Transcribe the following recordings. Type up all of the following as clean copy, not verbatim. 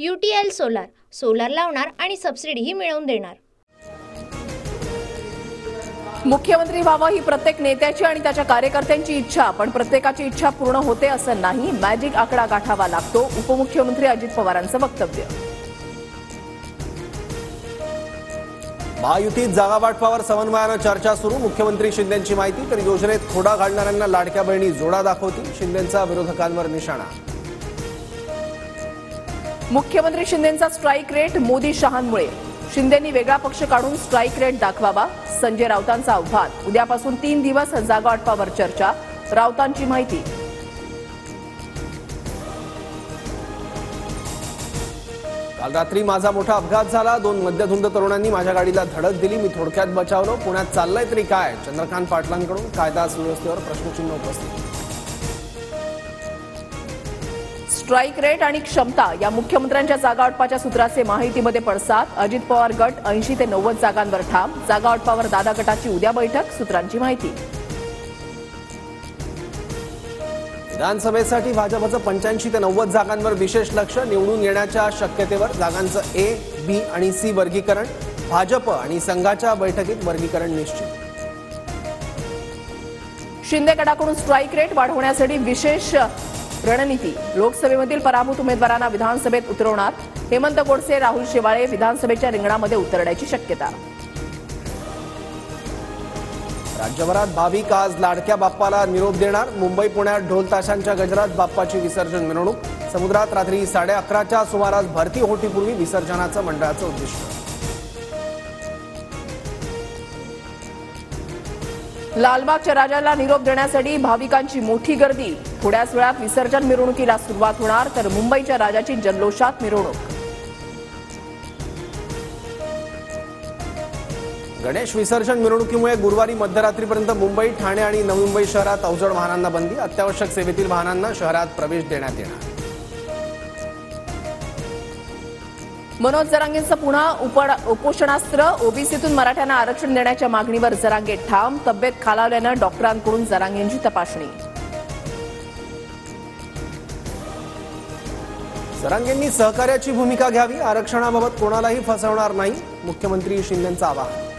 UTL solar solar लावणार आणि सबसिडीही मिळवून देणार। मुख्यमंत्री व्हावं ही प्रत्येक नेत्याची आणि त्याच्या कार्यकर्त्यांची इच्छा, पण प्रत्येकाची इच्छा पूर्ण होते असं नाही, मॅजिक आकडा गाठावा लागतो, उपमुख्यमंत्री अजित पवारांचं वक्तव्य। महायुतीत जागा वाटपावर समन्वयानं चर्चा सुरू, मुख्यमंत्री शिंदेंची माहिती, तर योजनेत खोडा घालणाऱ्यांना लाडक्या बहिणी जोडा दाखवतील, शिंदेंचा विरोधकांवर निशाणा। मुख्यमंत्री शिंदेंचा स्ट्राईक रेट मोदी शहांमुळे, शिंदेंनी वेगळा पक्ष काढून स्ट्राईक रेट दाखवावा, संजय राऊतांचं आव्हान, उद्यापासून 3 दिवस जागा वाटपावर चर्चा, राऊतांची माहिती। काल रात्री माझा मोठा अपघात झाला, 2 मद्यधुंद तरुणांनी माझ्या गाडीला धडक दिली, मी थोडक्यात बचावलो, पुण्यात चाललंय तरी काय, चंद्रकांत पाटलांकडून कायदा सुव्यवस्थेवर प्रश्नचिन्ह उपस्थित। स्ट्राईक रेट आणि क्षमता या मुख्यमंत्र्यांच्या जागा वाटपाच्या सूत्राचे माहितीमध्ये पडसाद, अजित पवार गट 80 ते 90 जागांवर ठाम, जागा वाटपावर दादा गटाची उद्या बैठक, सूत्रांची माहिती। विधानसभेसाठी भाजपचं 85 ते 90 जागांवर विशेष लक्ष, निवडून येण्याच्या शक्यतेवर जागांचं A, B आणि C वर्गीकरण, भाजप आणि संघाच्या बैठकीत वर्गीकरण निश्चित। शिंदे गटाकडून स्ट्राईक रेट वाढवण्यासाठी विशेष रणनीती, लोकसभेमधील पराभूत उमेदवारांना विधानसभेत उतरवणार, हेमंत गोडसे राहुल शेवाळे विधानसभेच्या रिंगणामध्ये उतरण्याची शक्यता। राज्यभरात भाविक आज लाडक्या बाप्पाला निरोप देणार, मुंबई पुण्यात ढोल ताशांच्या गजरात बाप्पाची विसर्जन मिरवणूक, समुद्रात रात्री 11:30च्या सुमारास भरती होटीपूर्वी विसर्जनाचं मंडळाचं उद्दिष्ट। लालबागच्या राजाला निरोप देण्यासाठी भाविकांची मोठी गर्दी, थोड्याच वेळात विसर्जन मिरवणुकीला सुरुवात होणार, तर मुंबईच्या राजाची जल्लोषात मिरवणूक। गणेश विसर्जन मिरवणुकीमुळे गुरुवारी मध्यरात्रीपर्यंत मुंबई, ठाणे आणि नवी मुंबई शहरात अवजड वाहनांना बंदी, अत्यावश्यक सेवेतील वाहनांना शहरात प्रवेश देण्यात येणार। मनोज जरांगेंचं पुन्हा उपोषणास्त्र, ओबीसीतून मराठ्यांना आरक्षण देण्याच्या मागणीवर जरांगे ठाम, तब्येत खालावल्यानं डॉक्टरांकडून जरांगेंची तपासणी। जरांगेंनी सहकार्याची भूमिका घ्यावी, आरक्षणाबाबत कोणालाही फसवणार नाही, मुख्यमंत्री शिंदेंचं आवाहन।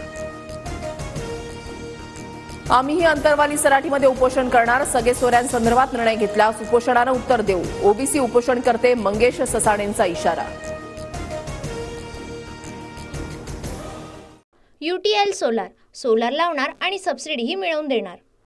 आम्हीही अंतरवाली सराटीमध्ये उपोषण करणार, सगळे सोऱ्यांसंदर्भात निर्णय घेतल्यास उपोषणानं उत्तर देऊ, ओबीसी उपोषणकर्ते मंगेश ससाणेंचा इशारा। UTL सोलार सोलार लावणार आणि सबसिडीही मिळवून देणार।